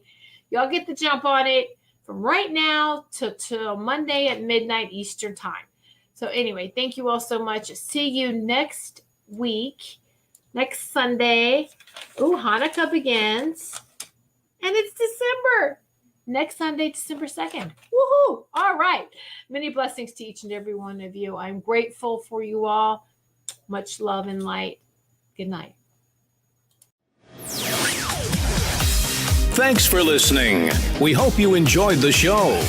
Y'all get the jump on it from right now to Monday at midnight Eastern time. So anyway, thank you all so much. See you next week, next Sunday. Ooh, Hanukkah begins. And it's December. Next Sunday, December 2nd. Woohoo! All right. Many blessings to each and every one of you. I'm grateful for you all. Much love and light. Good night. Thanks for listening. We hope you enjoyed the show.